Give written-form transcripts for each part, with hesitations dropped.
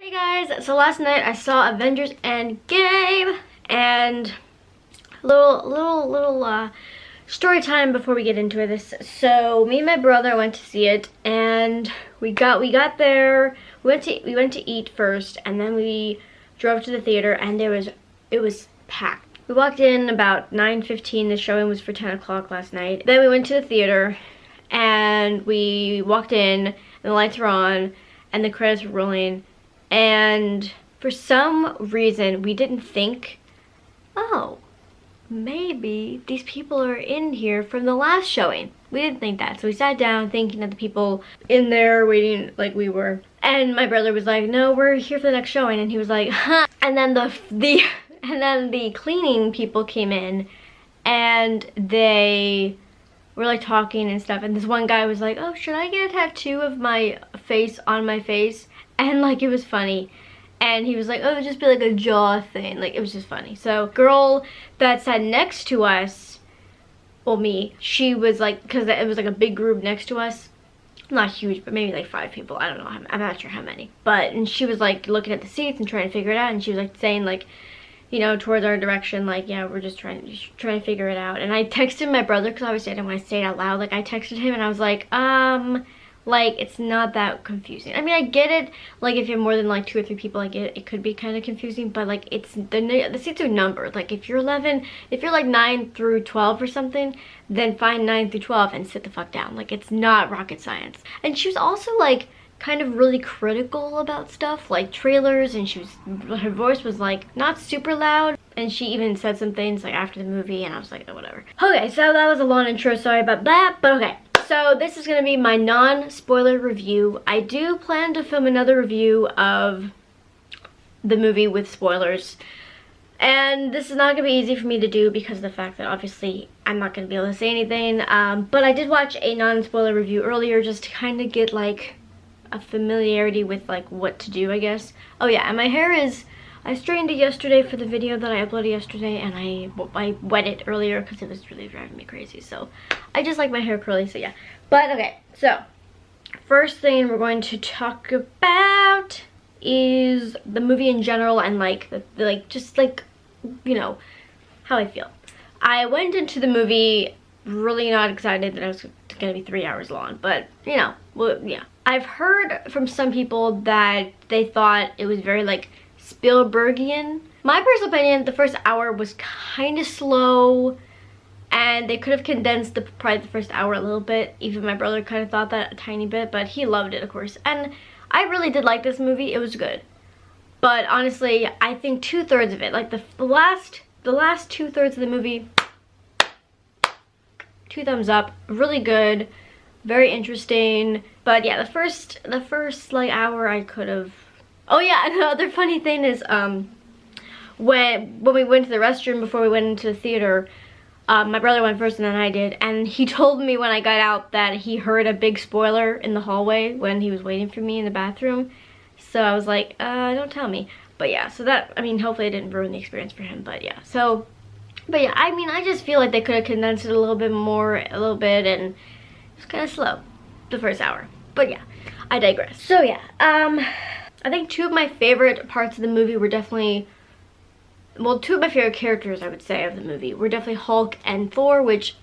Hey guys, so last night I saw Avengers Endgame, and little story time before we get into this. So me and my brother went to see it, and we got there. We went to eat first, and then we drove to the theater, and it was packed. We walked in about 9:15. The showing was for 10 o'clock last night. Then we went to the theater, and we walked in, and the lights were on, and the credits were rolling. And for some reason, we didn't think, oh, maybe these people are in here from the last showing. We didn't think that. So we sat down thinking of the people in there waiting like we were. And my brother was like, no, we're here for the next showing. And he was like, huh. And then the cleaning people came in, and they were like talking and stuff. And this one guy was like, oh, should I get a tattoo of my face on my face? And like, it was funny. And he was like, oh, it'll just be like a jaw thing. Like, it was just funny. So girl that sat next to us, well, me, she was like, because it was like a big group next to us, not huge, but maybe like 5 people. I don't know, I'm not sure how many. But, and she was like looking at the seats and trying to figure it out. And she was like saying like, you know, towards our direction, like, yeah, we're just trying to figure it out. And I texted my brother, because obviously I didn't want to say it out loud. Like, I texted him and I was like, like, it's not that confusing. I mean, I get it. Like, if you have more than like 2 or 3 people, I get it. It could be kind of confusing, but like, it's the seats are numbered. Like, if you're like 9 through 12 or something, then find 9 through 12 and sit the fuck down. Like, it's not rocket science. And she was also like kind of really critical about stuff like trailers, and her voice was like not super loud, and she even said some things like after the movie, and I was like, oh, whatever. Okay, so that was a long intro, sorry about that, but okay. So this is going to be my non-spoiler review. I do plan to film another review of the movie with spoilers. And this is not going to be easy for me to do because of the fact that obviously I'm not going to be able to say anything. But I did watch a non-spoiler review earlier just to kind of get like a familiarity with like what to do, I guess. Oh yeah, and my hair is... I straightened it yesterday for the video that I uploaded yesterday, and I wet it earlier because it was really driving me crazy. So I just like my hair curly, so yeah. But okay, so first thing we're going to talk about is the movie in general, and like just like, you know, how I feel. I went into the movie really not excited that it was gonna be 3 hours long, but you know, well, yeah. I've heard from some people that they thought it was very like Spielbergian. My personal opinion, the first hour was kind of slow, and they could have condensed probably the first hour a little bit. Even my brother kind of thought that a tiny bit, but he loved it, of course. And I really did like this movie. It was good. But honestly, I think 2/3 of it, like the last 2/3 of the movie, 2 thumbs up. Really good, very interesting. But yeah, the first like hour I could have. Oh yeah, another funny thing is when we went to the restroom before we went into the theater, my brother went first and then I did, and he told me when I got out that he heard a big spoiler in the hallway when he was waiting for me in the bathroom. So I was like, don't tell me. But yeah, so that, I mean, hopefully it didn't ruin the experience for him, but yeah. So, but yeah, I mean, I just feel like they could have condensed it a little bit more, and it was kind of slow, the first hour. But yeah, I digress. So yeah, I think 2 of my favorite parts of the movie were definitely, well, 2 of my favorite characters, I would say, of the movie were definitely Hulk and Thor, which,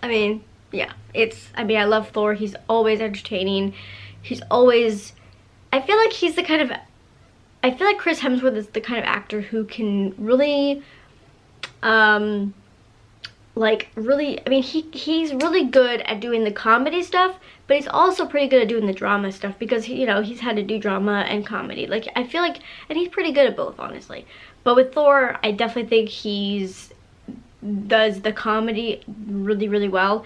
I mean, yeah, I love Thor. He's always entertaining. He's always, I feel like he's the kind of, I feel like Chris Hemsworth is the kind of actor who can really, like, really, I mean, he's really good at doing the comedy stuff, but he's also pretty good at doing the drama stuff because, you know, he's had to do drama and comedy. Like, I feel like, and he's pretty good at both, honestly. But with Thor, I definitely think does the comedy really, really well.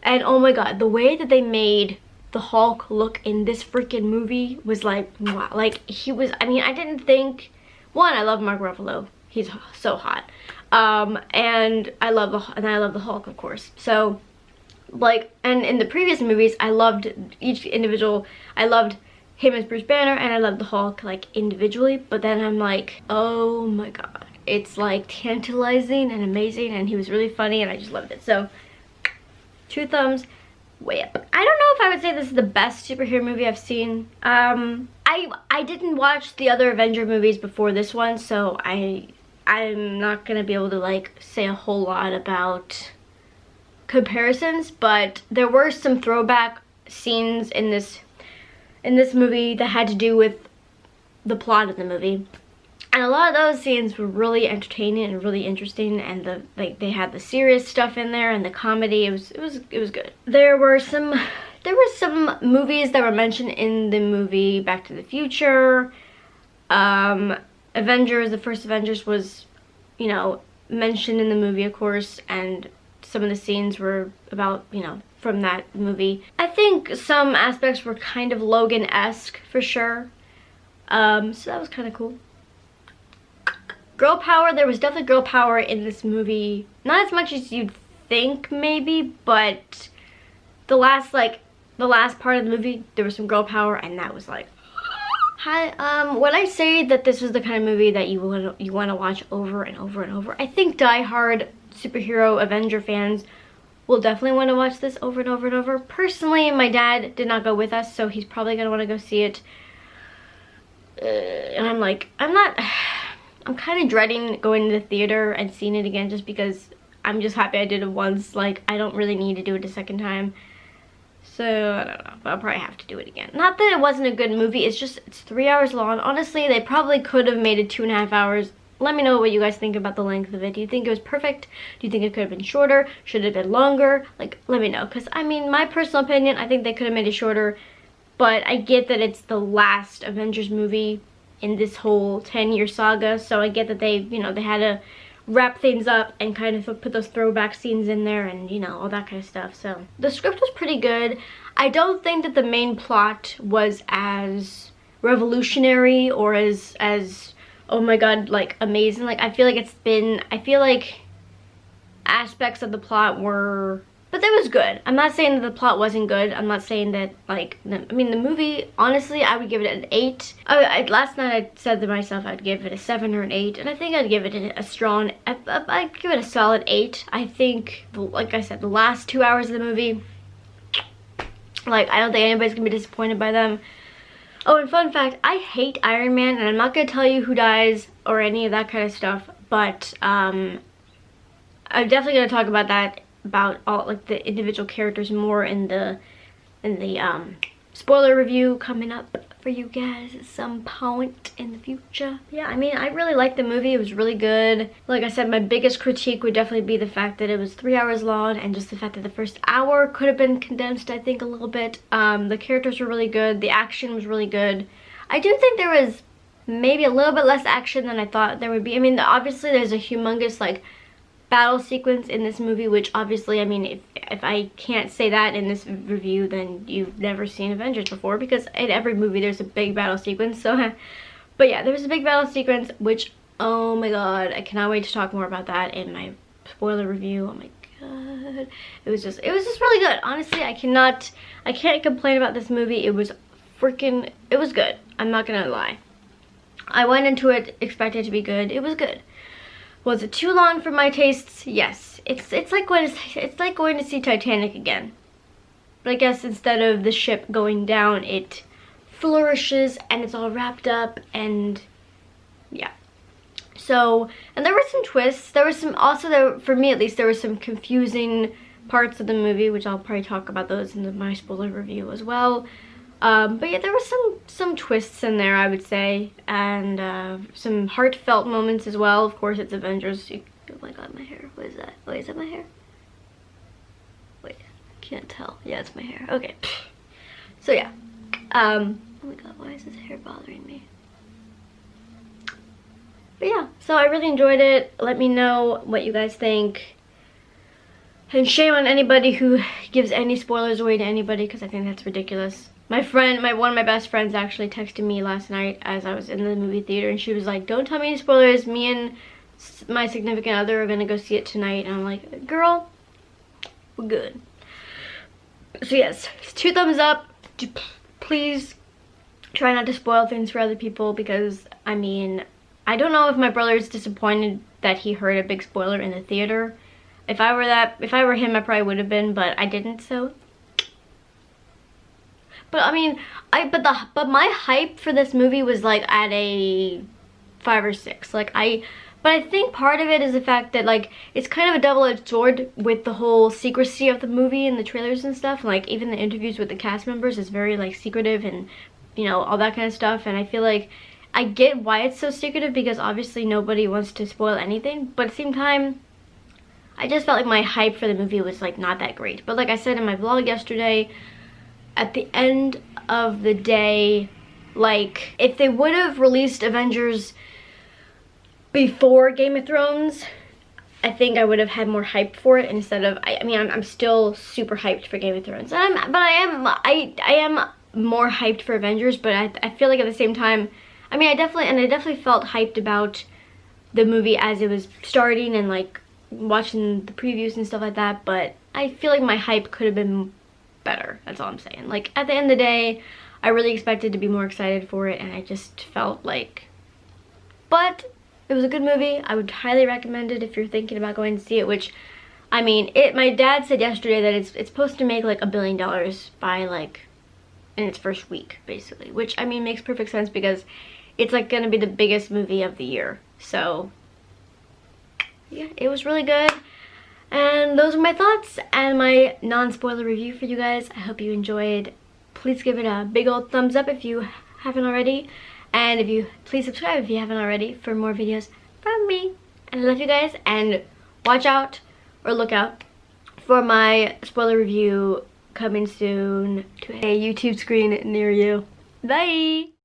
And oh my god, the way that they made the Hulk look in this freaking movie was like, wow. Like, he was, I mean, I didn't think, one, I love Mark Ruffalo. He's so hot. And I love the Hulk, of course. So, like, and in the previous movies, I loved each individual. I loved him as Bruce Banner, and I loved the Hulk, like, individually. But then I'm like, oh my god, it's like tantalizing and amazing, and he was really funny, and I just loved it. So 2 thumbs way up. I don't know if I would say this is the best superhero movie I've seen. I I didn't watch the other Avenger movies before this one, so I'm not gonna be able to like say a whole lot about comparisons, but there were some throwback scenes in this movie that had to do with the plot of the movie. And a lot of those scenes were really entertaining and really interesting, and they had the serious stuff in there and the comedy. It was good. There were some movies that were mentioned in the movie Back to the Future. Avengers, the first Avengers was, you know, mentioned in the movie, of course, and some of the scenes were about, you know, from that movie. I think some aspects were kind of Logan-esque for sure. So that was kind of cool. Girl power, there was definitely girl power in this movie. Not as much as you'd think, maybe, but the last part of the movie, there was some girl power, and that was like, hi. When I say that this was the kind of movie that you want to watch over and over and over, I think die-hard superhero Avenger fans will definitely want to watch this over and over and over. Personally, my dad did not go with us, so he's probably gonna want to go see it. And I'm kind of dreading going to the theater and seeing it again, just because I'm just happy I did it once. Like, I don't really need to do it a second time. So, I don't know. I'll probably have to do it again. Not that it wasn't a good movie. It's just, it's 3 hours long. Honestly, they probably could have made it 2.5 hours. Let me know what you guys think about the length of it. Do you think it was perfect? Do you think it could have been shorter? Should it have been longer? Like, let me know. Because, I mean, my personal opinion, I think they could have made it shorter. But I get that it's the last Avengers movie in this whole 10-year saga, so I get that they, you know, they had to wrap things up and kind of put those throwback scenes in there and, you know, all that kind of stuff. So the script was pretty good. I don't think that the main plot was as revolutionary or as oh my god, like, amazing. Like, I feel like aspects of the plot were, but it was good. I'm not saying that the plot wasn't good. I'm not saying that, like, I mean, the movie, honestly, I would give it an 8. Last night I said to myself I'd give it a 7 or an 8, and I think I'd give it a strong, I'd give it a solid 8. I think, like I said, the last 2 hours of the movie, like, I don't think anybody's gonna be disappointed by them. Oh, and fun fact, I hate Iron Man, and I'm not gonna tell you who dies or any of that kind of stuff, but I'm definitely gonna talk about that, about all, like, the individual characters more in the spoiler review coming up for you guys at some point in the future. Yeah, I mean, I really liked the movie. It was really good. Like I said, my biggest critique would definitely be the fact that it was 3 hours long, and just the fact that the first hour could have been condensed, I think, a little bit. The characters were really good. The action was really good. I do think there was maybe a little bit less action than I thought there would be. I mean, obviously there's a humongous, like, battle sequence in this movie, which obviously, I mean, if I can't say that in this review, then you've never seen Avengers before, because in every movie there's a big battle sequence. So but yeah, there was a big battle sequence, which, oh my god, I cannot wait to talk more about that in my spoiler review. Oh my god, it was just really good. Honestly, I can't complain about this movie. It was good. I'm not gonna lie. I went into it expecting it to be good. It was good. Was it too long for my tastes? Yes. It's like going to see Titanic again. But I guess instead of the ship going down, it flourishes and it's all wrapped up, and yeah. So, and there were some twists. There was some, also, for me at least, there were some confusing parts of the movie, which I'll probably talk about those in my spoiler review as well. But yeah, there were some twists in there, I would say, and some heartfelt moments as well. Of course, it's Avengers. Oh my god, my hair. What is that? Wait, is that my hair? Wait, I can't tell. Yeah, it's my hair. Okay. So yeah. Oh my god, why is this hair bothering me? But yeah, so I really enjoyed it. Let me know what you guys think. And shame on anybody who gives any spoilers away to anybody, because I think that's ridiculous. My friend, one of my best friends actually texted me last night as I was in the movie theater, and she was like, don't tell me any spoilers, me and my significant other are gonna go see it tonight. And I'm like, girl, we're good. So yes, 2 thumbs up. Please try not to spoil things for other people, because I mean, I don't know if my brother is disappointed that he heard a big spoiler in the theater. If I were him, I probably would have been, but I didn't, so. But I mean, but my hype for this movie was like at a 5 or 6. Like but I think part of it is the fact that like it's kind of a double-edged sword with the whole secrecy of the movie and the trailers and stuff. Like even the interviews with the cast members is very like secretive and, you know, all that kind of stuff. And I feel like I get why it's so secretive because obviously nobody wants to spoil anything. But at the same time, I just felt like my hype for the movie was like not that great. But like I said in my vlog yesterday, at the end of the day, like if they would have released Avengers before Game of Thrones, I think I would have had more hype for it instead of, I mean, I'm still super hyped for Game of Thrones. I am more hyped for Avengers, but I feel like at the same time, I mean, I definitely felt hyped about the movie as it was starting and like watching the previews and stuff like that, but I feel like my hype could have been better. That's all I'm saying. Like at the end of the day, I really expected to be more excited for it, and I just felt like, but it was a good movie. I would highly recommend it if you're thinking about going to see it, which, I mean, my dad said yesterday that it's supposed to make like $1 billion by like in its first week, basically, which I mean makes perfect sense because it's like gonna be the biggest movie of the year. So yeah, it was really good. And those are my thoughts and my non-spoiler review for you guys. I hope you enjoyed. Please give it a big old thumbs up if you haven't already. And please subscribe if you haven't already for more videos from me. And I love you guys, and watch out or look out for my spoiler review coming soon to a YouTube screen near you. Bye!